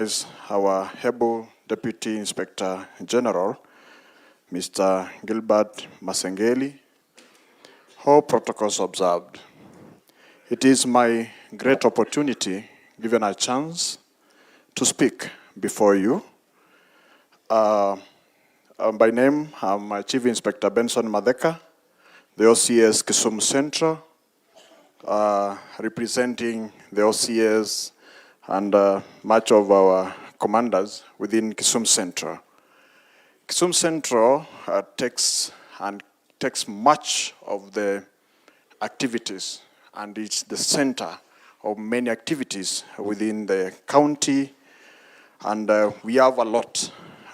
is our able Deputy Inspector General, Mr. Gilbert Masengeli. All protocols observed. It is my great opportunity, given a chance, to speak before you. By name, I'm Chief Inspector Benson Madeka, the OCS Kisumu Central, representing the OCS and much of our commanders within Kisumu Central. Kisumu Central takes much of the activities, and it's the center of many activities within the county, and we have a lot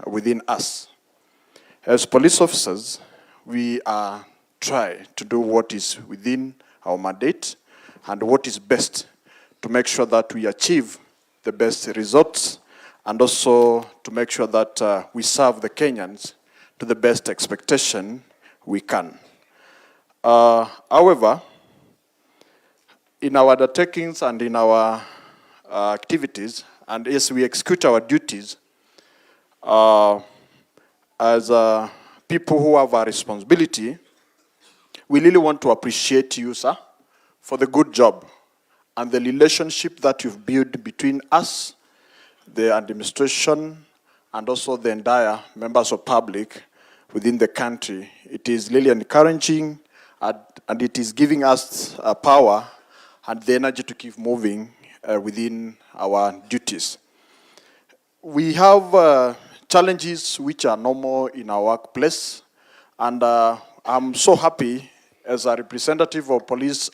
within us. As police officers, we try to do what is within our mandate and what is best to make sure that we achieve the best results, and also to make sure that we serve the Kenyans to the best expectation we can. However, in our undertakings and in our activities, and as we execute our duties, as people who have a responsibility, we really want to appreciate you, sir, for the good job and the relationship that you've built between us, the administration, and also the entire members of public within the country. It is really encouraging, and it is giving us power and the energy to keep moving within our duties. We have challenges which are normal in our workplace, and I'm so happy as a representative of police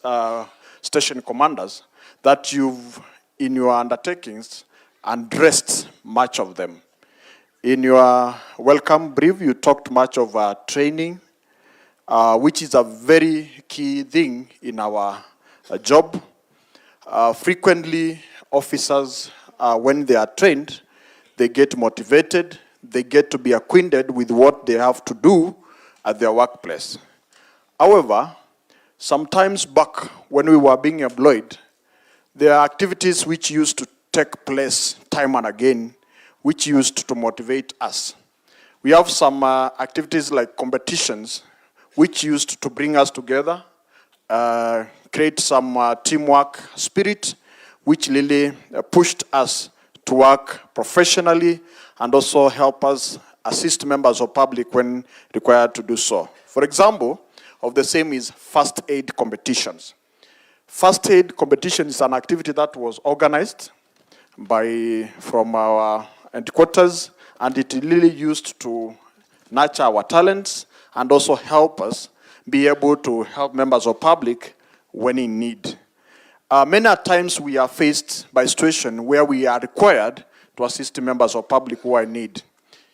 station commanders that you've, in your undertakings, addressed much of them. In your welcome brief, you talked much of training, which is a very key thing in our job. Frequently, officers, when they are trained, they get motivated, they get to be acquainted with what they have to do at their workplace. However, sometimes back when we were being employed, there are activities which used to take place time and again, which used to motivate us. We have some activities like competitions, which used to bring us together, create some teamwork spirit, which really pushed us to work professionally and also help us assist members of public when required to do so. For example, of the same is first aid competitions. First aid competition is an activity that was organized from our headquarters, and it really used to nurture our talents and also help us be able to help members of public when in need. Many times we are faced by a situation where we are required to assist members of public who are in need.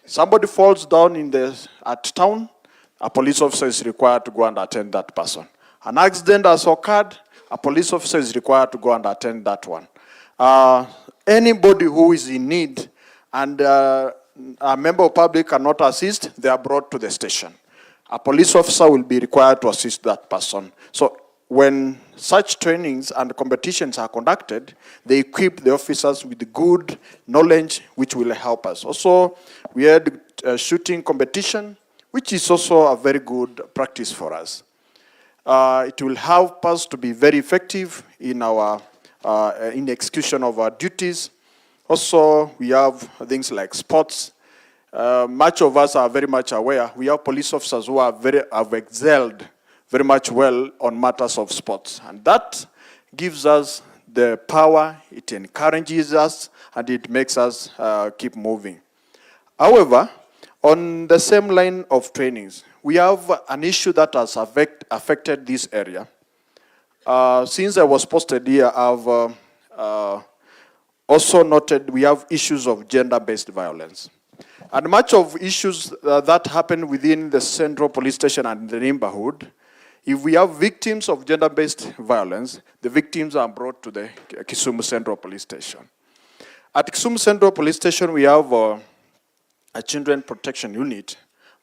Somebody falls down at town, a police officer is required to go and attend that person. An accident has occurred, a police officer is required to go and attend that one. Anybody who is in need and a member of public cannot assist, they are brought to the station. A police officer will be required to assist that person. So when such trainings and competitions are conducted, they equip the officers with the good knowledge which will help us. Also, we had a shooting competition, which is also a very good practice for us. It will help us to be very effective in our in execution of our duties. Also, we have things like sports. Much of us are very much aware. We have police officers who have excelled very much well on matters of sports. And that gives us the power, it encourages us, and it makes us keep moving. However, on the same line of trainings, we have an issue that has affected this area. Since I was posted here, I've also noted we have issues of gender-based violence. And much of issues that happen within the central police station and the neighborhood, if we have victims of gender-based violence, the victims are brought to the Kisumu Central Police Station. At Kisumu Central Police Station, we have a children protection unit,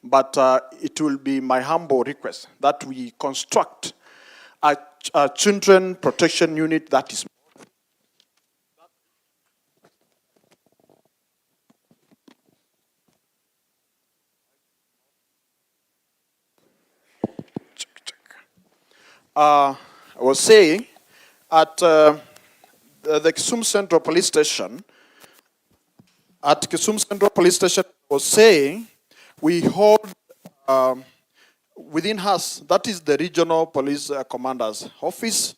but it will be my humble request that we construct a children protection unit that is I was saying at the Kisumu Central Police Station, I was saying we hold within us, that is the regional police commander's office.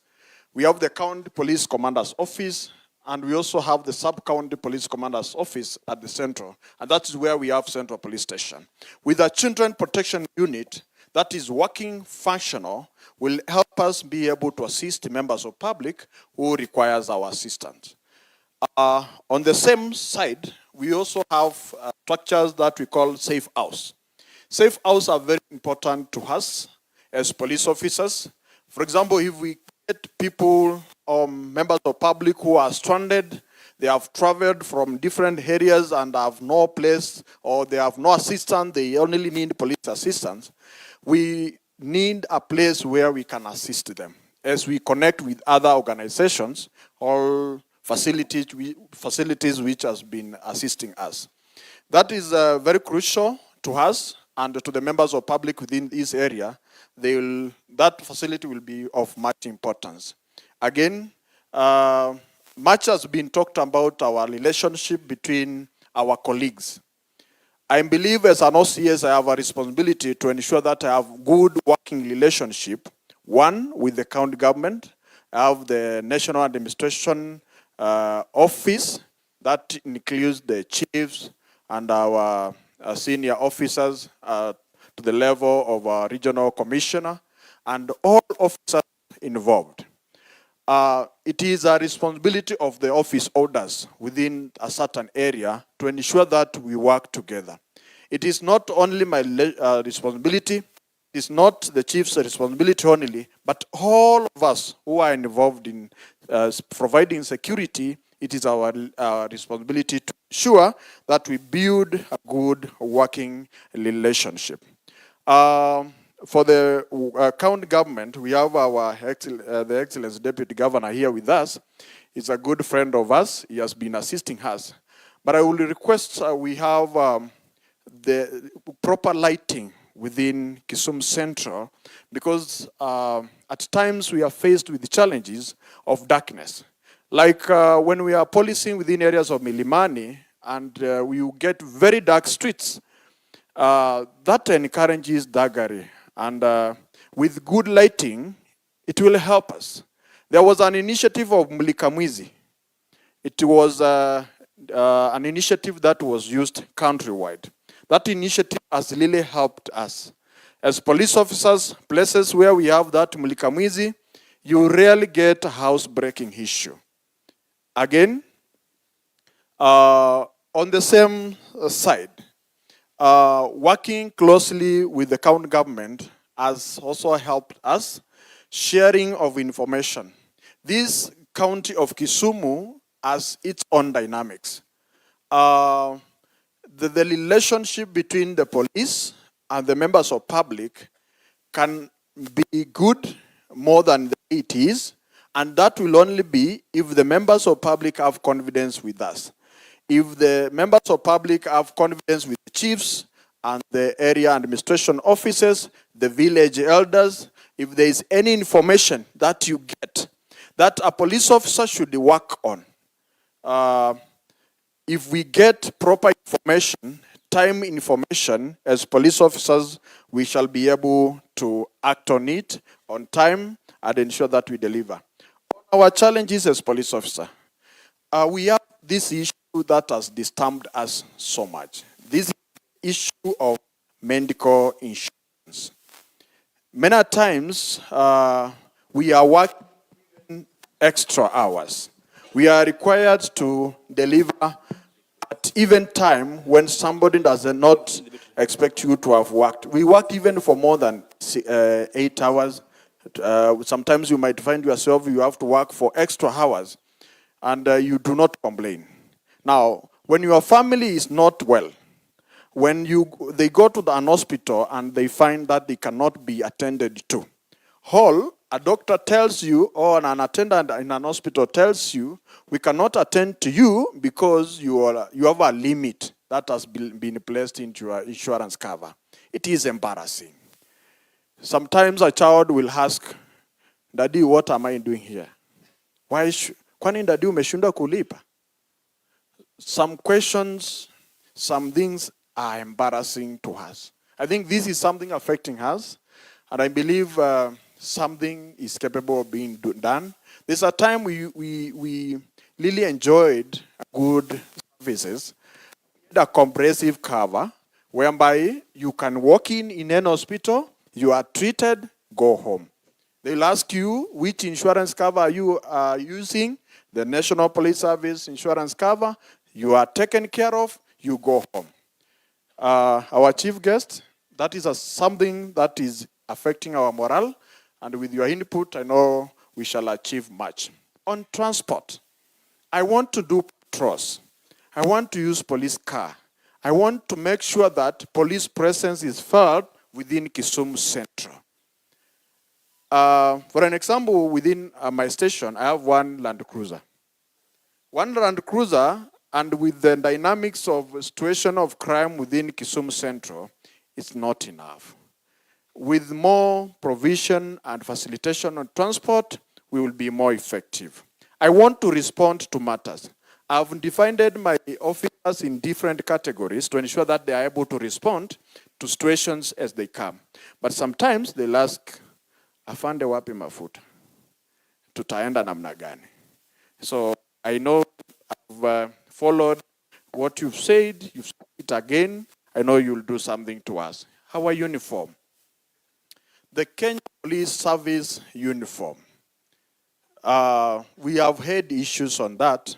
We have the county police commander's office, and we also have the sub-county police commander's office at the central, and that is where we have Central Police Station. With a children protection unit that is working functional, will help us be able to assist members of public who requires our assistance. On the same side, we also have structures that we call safe house. Safe houses are very important to us as police officers. For example, if we get people or members of public who are stranded, they have traveled from different areas and have no place, or they have no assistance, they only need police assistance, we need a place where we can assist them as we connect with other organizations or facilities which has been assisting us. That is very crucial to us and to the members of public within this area. That facility will be of much importance. Again, much has been talked about our relationship between our colleagues. I believe as an OCS, I have a responsibility to ensure that I have good working relationship, one, with the county government. I have the National Administration Office, that includes the chiefs and our senior officers to the level of a regional commissioner, and all officers involved. It is a responsibility of the office holders within a certain area to ensure that we work together. It is not only my responsibility, it is not the chief's responsibility only, but all of us who are involved in providing security, it is our responsibility to ensure that we build a good working relationship. For the county government, we have the Excellence Deputy Governor here with us. He's a good friend of us. He has been assisting us. But I will request we have the proper lighting within Kisumu Central, because at times we are faced with the challenges of darkness. Like when we are policing within areas of Milimani and we get very dark streets, that encourages thuggery. And with good lighting, it will help us. There was an initiative of Mlikamwizi. It was an initiative that was used countrywide. That initiative has really helped us. As police officers, places where we have that Mlikamwizi, you rarely get a house-breaking issue. Again, on the same side, working closely with the county government has also helped us. Sharing of information. This county of Kisumu has its own dynamics. The relationship between the police and the members of public can be good more than it is, and that will only be if the members of public have confidence with us. If the members of public have confidence with the chiefs and the area administration officers, the village elders, if there is any information that you get that a police officer should work on, if we get proper information, time information, as police officers, we shall be able to act on it on time and ensure that we deliver. Our challenges as police officer, we have this issue that has disturbed us so much. This issue of medical insurance. Many times, we are working extra hours. We are required to deliver at even time when somebody does not expect you to have worked. We work even for more than 8 hours. Sometimes you might find yourself, you have to work for extra hours, and you do not complain. Now, when your family is not well, when they go to an hospital and they find that they cannot be attended to, a doctor tells you, or an attendant in an hospital tells you, we cannot attend to you because you have a limit that has been placed into your insurance cover. It is embarrassing. Sometimes a child will ask, Daddy, what am I doing here? Kwani Daddy umeshindwa kulipa? Some questions, some things are embarrassing to us. I think this is something affecting us, and I believe something is capable of being done. There's a time we really enjoyed good services, a comprehensive cover, whereby you can walk in an hospital, you are treated, go home. They'll ask you which insurance cover you are using, the National Police Service insurance cover, you are taken care of, you go home. Our chief guest, that is something that is affecting our morale, and with your input, I know we shall achieve much. On transport, I want to do patrols. I want to use police car. I want to make sure that police presence is felt within Kisumu Central. For an example, within my station, I have one Land Cruiser. One Land Cruiser, and with the dynamics of situation of crime within Kisumu Central, it's not enough. With more provision and facilitation on transport, we will be more effective. I want to respond to matters. I've divided my officers in different categories to ensure that they are able to respond to situations as they come. But sometimes they'll ask, afande wapi mafuta? Tutaenda namna gani? So I know I've followed what you've said it again. I know you'll do something to us. Our uniform. The Kenya Police Service uniform. We have had issues on that,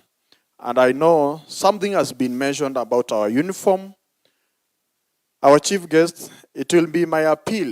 and I know something has been mentioned about our uniform. Our chief guest, it will be my appeal